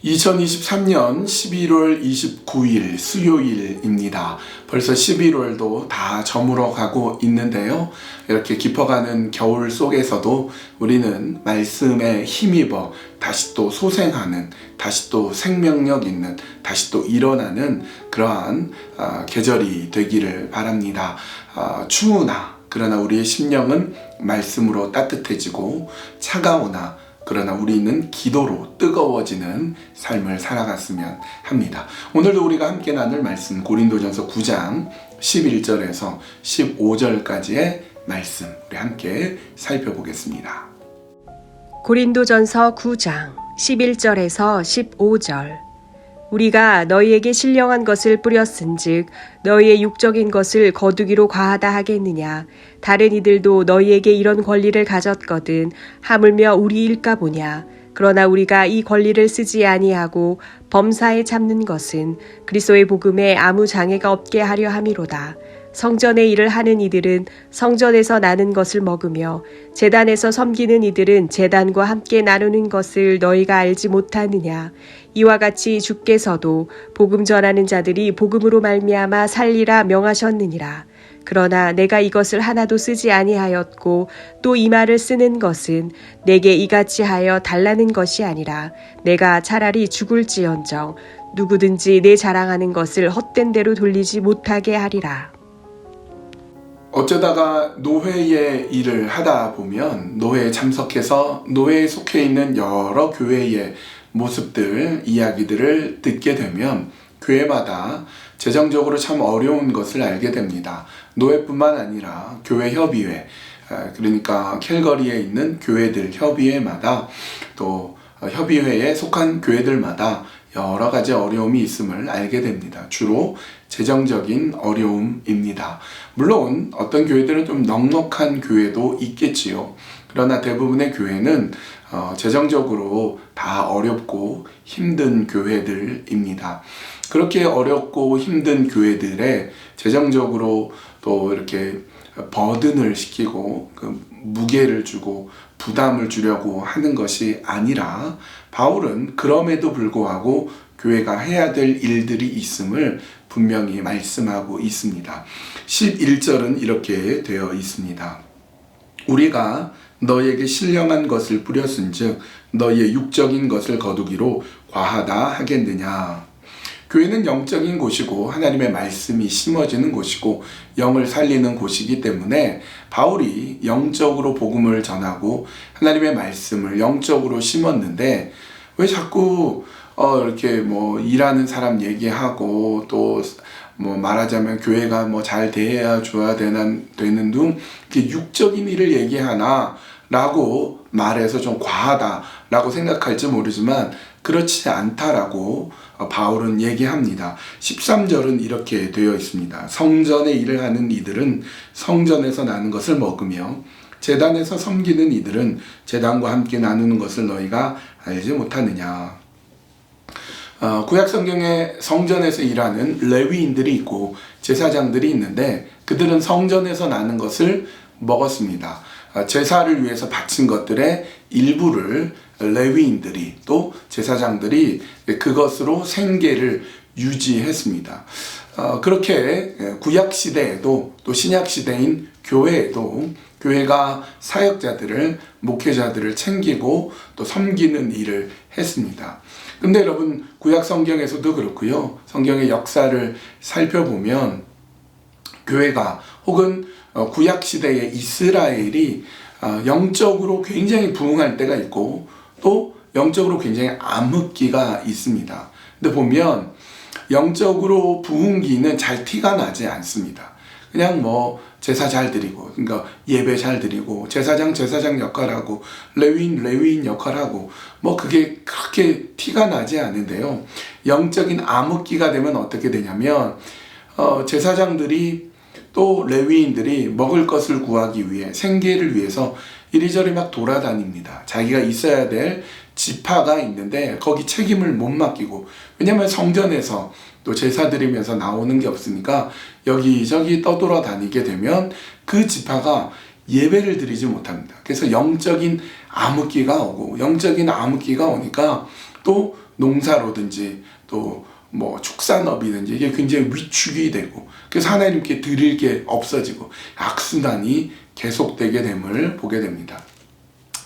2023년 11월 29일 수요일입니다. 벌써 11월도 다 저물어 가고 있는데요. 이렇게 깊어가는 겨울 속에서도 우리는 말씀에 힘입어 다시 또 소생하는, 다시 또 생명력 있는, 다시 또 일어나는 그러한 계절이 되기를 바랍니다. 추우나 그러나 우리의 심령은 말씀으로 따뜻해지고 차가우나 그러나 우리는 기도로 뜨거워지는 삶을 살아갔으면 합니다. 오늘도 우리가 함께 나눌 말씀 고린도전서 9장 11절에서 15절까지의 말씀 우리 함께 살펴보겠습니다. 고린도전서 9장 11절에서 15절 우리가 너희에게 신령한 것을 뿌렸은즉 너희의 육적인 것을 거두기로 과하다 하겠느냐. 다른 이들도 너희에게 이런 권리를 가졌거든 하물며 우리일까 보냐. 그러나 우리가 이 권리를 쓰지 아니하고 범사에 참는 것은 그리스도의 복음에 아무 장애가 없게 하려 함이로다. 성전의 일을 하는 이들은 성전에서 나는 것을 먹으며 제단에서 섬기는 이들은 제단과 함께 나누는 것을 너희가 알지 못하느냐. 이와 같이 주께서도 복음 전하는 자들이 복음으로 말미암아 살리라 명하셨느니라. 그러나 내가 이것을 하나도 쓰지 아니하였고 또 이 말을 쓰는 것은 내게 이같이 하여 달라는 것이 아니라 내가 차라리 죽을지언정 누구든지 내 자랑하는 것을 헛된 대로 돌리지 못하게 하리라. 어쩌다가 노회의 일을 하다 보면 노회에 참석해서 노회에 속해 있는 여러 교회의 모습들, 이야기들을 듣게 되면 교회마다 재정적으로 참 어려운 것을 알게 됩니다. 노회뿐만 아니라 교회 협의회, 그러니까 캘거리에 있는 교회들 협의회마다 또 협의회에 속한 교회들마다 여러 가지 어려움이 있음을 알게 됩니다. 주로 재정적인 어려움입니다. 물론 어떤 교회들은 좀 넉넉한 교회도 있겠지요. 그러나 대부분의 교회는 재정적으로 다 어렵고 힘든 교회들입니다. 그렇게 어렵고 힘든 교회들의 재정적으로 또 이렇게 버든을 시키고 그 무게를 주고 부담을 주려고 하는 것이 아니라 바울은 그럼에도 불구하고 교회가 해야 될 일들이 있음을 분명히 말씀하고 있습니다. 11절은 이렇게 되어 있습니다. 우리가 너희에게 신령한 것을 뿌렸은즉 너희의 육적인 것을 거두기로 과하다 하겠느냐. 교회는 영적인 곳이고 하나님의 말씀이 심어지는 곳이고 영을 살리는 곳이기 때문에 바울이 영적으로 복음을 전하고 하나님의 말씀을 영적으로 심었는데 왜 자꾸 이렇게 일하는 사람 얘기하고 또 말하자면 교회가 잘 대해야 줘야 되는 등 이렇게 육적인 일을 얘기하나 라고 말해서 좀 과하다라고 생각할지 모르지만 그렇지 않다라고 바울은 얘기합니다. 13절은 이렇게 되어 있습니다. 성전의 일을 하는 이들은 성전에서 나는 것을 먹으며 제단에서 섬기는 이들은 제단과 함께 나누는 것을 너희가 알지 못하느냐. 구약 성경에 성전에서 일하는 레위인들이 있고 제사장들이 있는데 그들은 성전에서 나는 것을 먹었습니다. 제사를 위해서 바친 것들의 일부를 레위인들이 또 제사장들이 그것으로 생계를 유지했습니다. 그렇게 구약 시대에도 또 신약 시대인 교회에도 교회가 사역자들을 목회자들을 챙기고 또 섬기는 일을 했습니다. 근데 여러분 구약 성경에서도 그렇고요. 성경의 역사를 살펴보면 교회가 혹은 구약 시대의 이스라엘이 영적으로 굉장히 부흥할 때가 있고 또 영적으로 굉장히 암흑기가 있습니다. 근데 보면 영적으로 부흥기는 잘 티가 나지 않습니다. 그냥 제사 잘 드리고, 그러니까 예배 잘 드리고, 제사장 역할하고, 레위인 역할하고, 그게 그렇게 티가 나지 않은데요. 영적인 암흑기가 되면 어떻게 되냐면, 제사장들이 또 레위인들이 먹을 것을 구하기 위해, 생계를 위해서 이리저리 막 돌아다닙니다. 자기가 있어야 될 지파가 있는데, 거기 책임을 못 맡기고, 왜냐면 성전에서 또 제사 드리면서 나오는 게 없으니까 여기저기 떠돌아다니게 되면 그 지파가 예배를 드리지 못합니다. 그래서 영적인 암흑기가 오고 영적인 암흑기가 오니까 또 농사로든지 또 뭐 축산업이든지 이게 굉장히 위축이 되고, 그래서 하나님께 드릴 게 없어지고 악순환이 계속되게 됨을 보게 됩니다.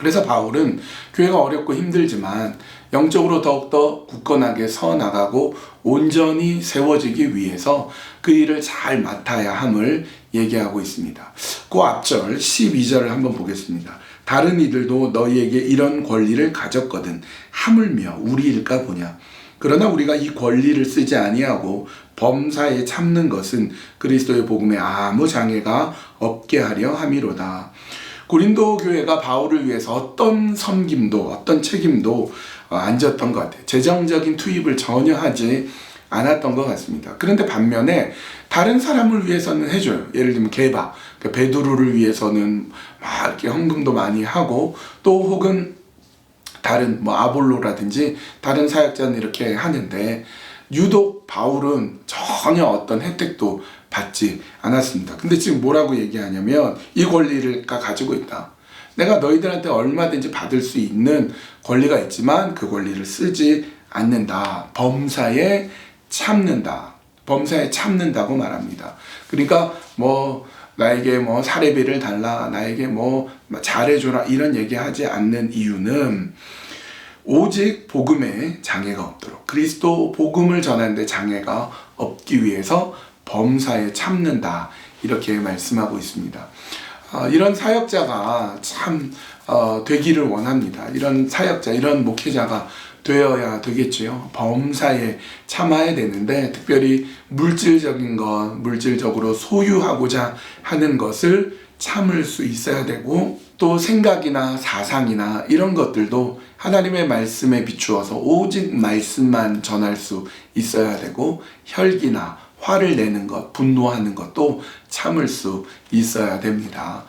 그래서 바울은 교회가 어렵고 힘들지만 영적으로 더욱더 굳건하게 서 나가고 온전히 세워지기 위해서 그 일을 잘 맡아야 함을 얘기하고 있습니다. 그 앞절 12절을 한번 보겠습니다. 다른 이들도 너희에게 이런 권리를 가졌거든 하물며 우리 일까 보냐. 그러나 우리가 이 권리를 쓰지 아니하고 범사에 참는 것은 그리스도의 복음에 아무 장애가 없게 하려 함이로다. 고린도 교회가 바울을 위해서 어떤 섬김도 어떤 책임도 안 졌던 것 같아요. 재정적인 투입을 전혀 하지 않았던 것 같습니다. 그런데 반면에 다른 사람을 위해서는 해줘요. 예를 들면 게바, 베드로를 위해서는 막 이렇게 헌금도 많이 하고, 또 혹은 다른 뭐 아볼로라든지 다른 사역자는 이렇게 하는데, 유독 바울은 전혀 어떤 혜택도 받지 않았습니다. 근데 지금 뭐라고 얘기하냐면 이 권리를 가지고 있다. 내가 너희들한테 얼마든지 받을 수 있는 권리가 있지만 그 권리를 쓰지 않는다. 범사에 참는다. 범사에 참는다고 말합니다. 그러니까 뭐 나에게 뭐 사례비를 달라, 나에게 뭐 잘해줘라 이런 얘기하지 않는 이유는 오직 복음에 장애가 없도록, 그리스도 복음을 전하는데 장애가 없기 위해서 범사에 참는다, 이렇게 말씀하고 있습니다. 이런 사역자가 참 되기를 원합니다. 이런 사역자, 이런 목회자가 되어야 되겠지요. 범사에 참아야 되는데, 특별히 물질적인 것, 물질적으로 소유하고자 하는 것을 참을 수 있어야 되고, 또 생각이나 사상이나 이런 것들도 하나님의 말씀에 비추어서 오직 말씀만 전할 수 있어야 되고, 혈기나 화를 내는 것, 분노하는 것도 참을 수 있어야 됩니다.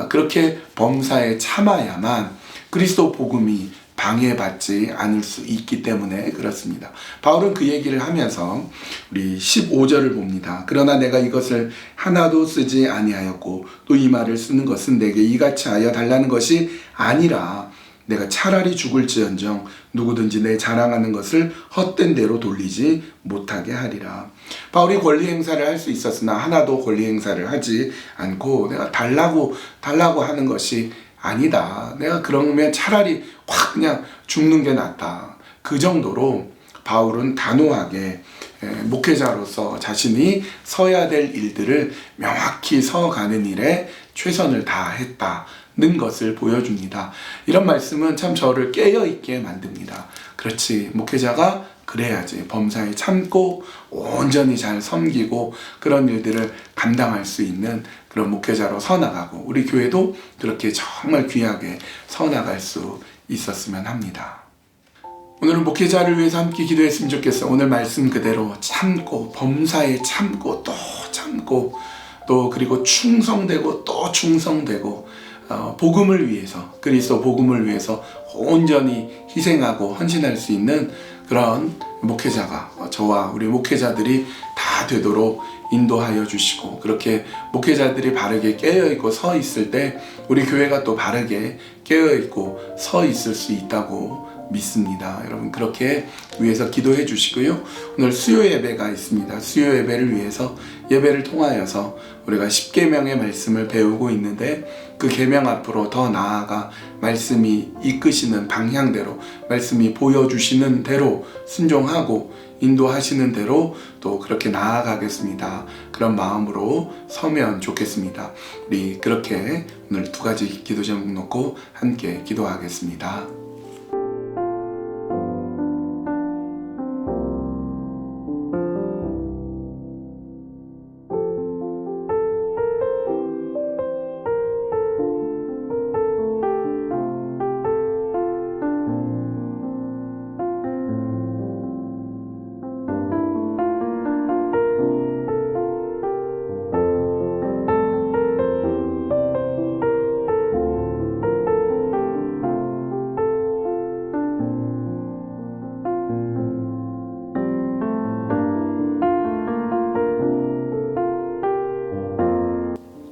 그렇게 범사에 참아야만 그리스도 복음이 방해받지 않을 수 있기 때문에 그렇습니다. 바울은 그 얘기를 하면서 우리 15절을 봅니다. 그러나 내가 이것을 하나도 쓰지 아니하였고 또 이 말을 쓰는 것은 내게 이같이 하여 달라는 것이 아니라 내가 차라리 죽을지언정 누구든지 내 자랑하는 것을 헛된 대로 돌리지 못하게 하리라. 바울이 권리 행사를 할 수 있었으나 하나도 권리 행사를 하지 않고 내가 달라고 하는 것이 아니다. 내가 그러면 차라리 확 그냥 죽는 게 낫다. 그 정도로 바울은 단호하게 목회자로서 자신이 서야 될 일들을 명확히 서가는 일에 최선을 다했다는 것을 보여줍니다. 이런 말씀은 참 저를 깨어있게 만듭니다. 그렇지, 목회자가 그래야지 범사에 참고 온전히 잘 섬기고 그런 일들을 감당할 수 있는 그런 목회자로 서나가고, 우리 교회도 그렇게 정말 귀하게 서나갈 수 있었으면 합니다. 오늘은 목회자를 위해서 함께 기도했으면 좋겠어요. 오늘 말씀 그대로 참고, 범사에 참고 또 참고, 또 그리고 충성되고 또 충성되고, 복음을 위해서, 그리스도 복음을 위해서 온전히 희생하고 헌신할 수 있는 그런 목회자가 저와 우리 목회자들이 다 되도록 인도하여 주시고, 그렇게 목회자들이 바르게 깨어있고 서 있을 때 우리 교회가 또 바르게 깨어있고 서 있을 수 있다고 믿습니다. 여러분 그렇게 위해서 기도해 주시고요. 오늘 수요 예배가 있습니다. 수요 예배를 위해서, 예배를 통하여서 우리가 10계명의 말씀을 배우고 있는데, 그 계명 앞으로 더 나아가 말씀이 이끄시는 방향대로, 말씀이 보여주시는 대로 순종하고 인도하시는 대로 또 그렇게 나아가겠습니다. 그런 마음으로 서면 좋겠습니다. 우리 그렇게 오늘 두 가지 기도 제목 놓고 함께 기도하겠습니다.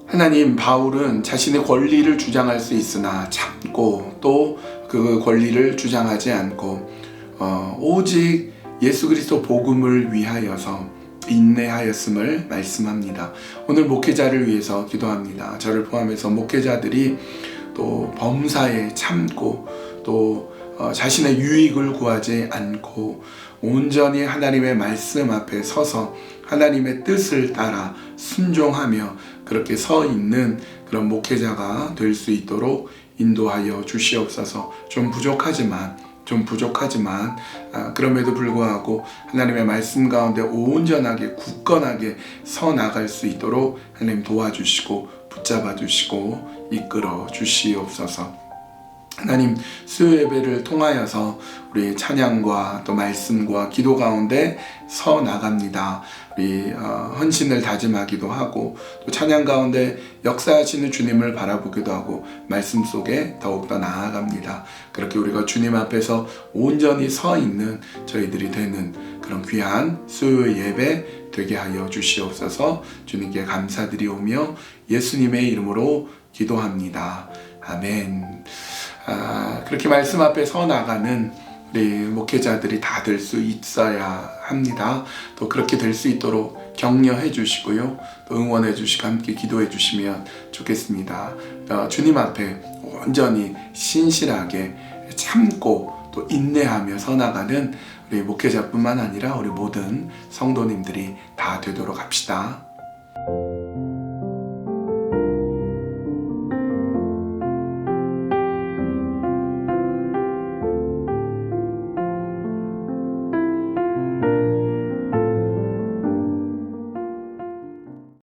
하나님, 바울은 자신의 권리를 주장할 수 있으나 참고 또 그 권리를 주장하지 않고 오직 예수 그리스도 복음을 위하여서 인내하였음을 말씀합니다. 오늘 목회자를 위해서 기도합니다. 저를 포함해서 목회자들이 또 범사에 참고 또 자신의 유익을 구하지 않고 온전히 하나님의 말씀 앞에 서서 하나님의 뜻을 따라 순종하며 그렇게 서 있는 그런 목회자가 될 수 있도록 인도하여 주시옵소서. 좀 부족하지만 그럼에도 불구하고 하나님의 말씀 가운데 온전하게 굳건하게 서 나갈 수 있도록 하나님 도와주시고 붙잡아 주시고 이끌어 주시옵소서. 하나님, 수요 예배를 통하여서 우리 찬양과 또 말씀과 기도 가운데 서 나갑니다. 우리 헌신을 다짐하기도 하고 또 찬양 가운데 역사하시는 주님을 바라보기도 하고 말씀 속에 더욱더 나아갑니다. 그렇게 우리가 주님 앞에서 온전히 서 있는 저희들이 되는 그런 귀한 수요 예배 되게 하여 주시옵소서. 주님께 감사드리오며 예수님의 이름으로 기도합니다. 아멘. 그렇게 말씀 앞에 서 나가는 우리 목회자들이 다 될 수 있어야 합니다. 또 그렇게 될 수 있도록 격려해 주시고요. 또 응원해 주시고 함께 기도해 주시면 좋겠습니다. 주님 앞에 온전히 신실하게 참고 또 인내하며 서 나가는 우리 목회자뿐만 아니라 우리 모든 성도님들이 다 되도록 합시다.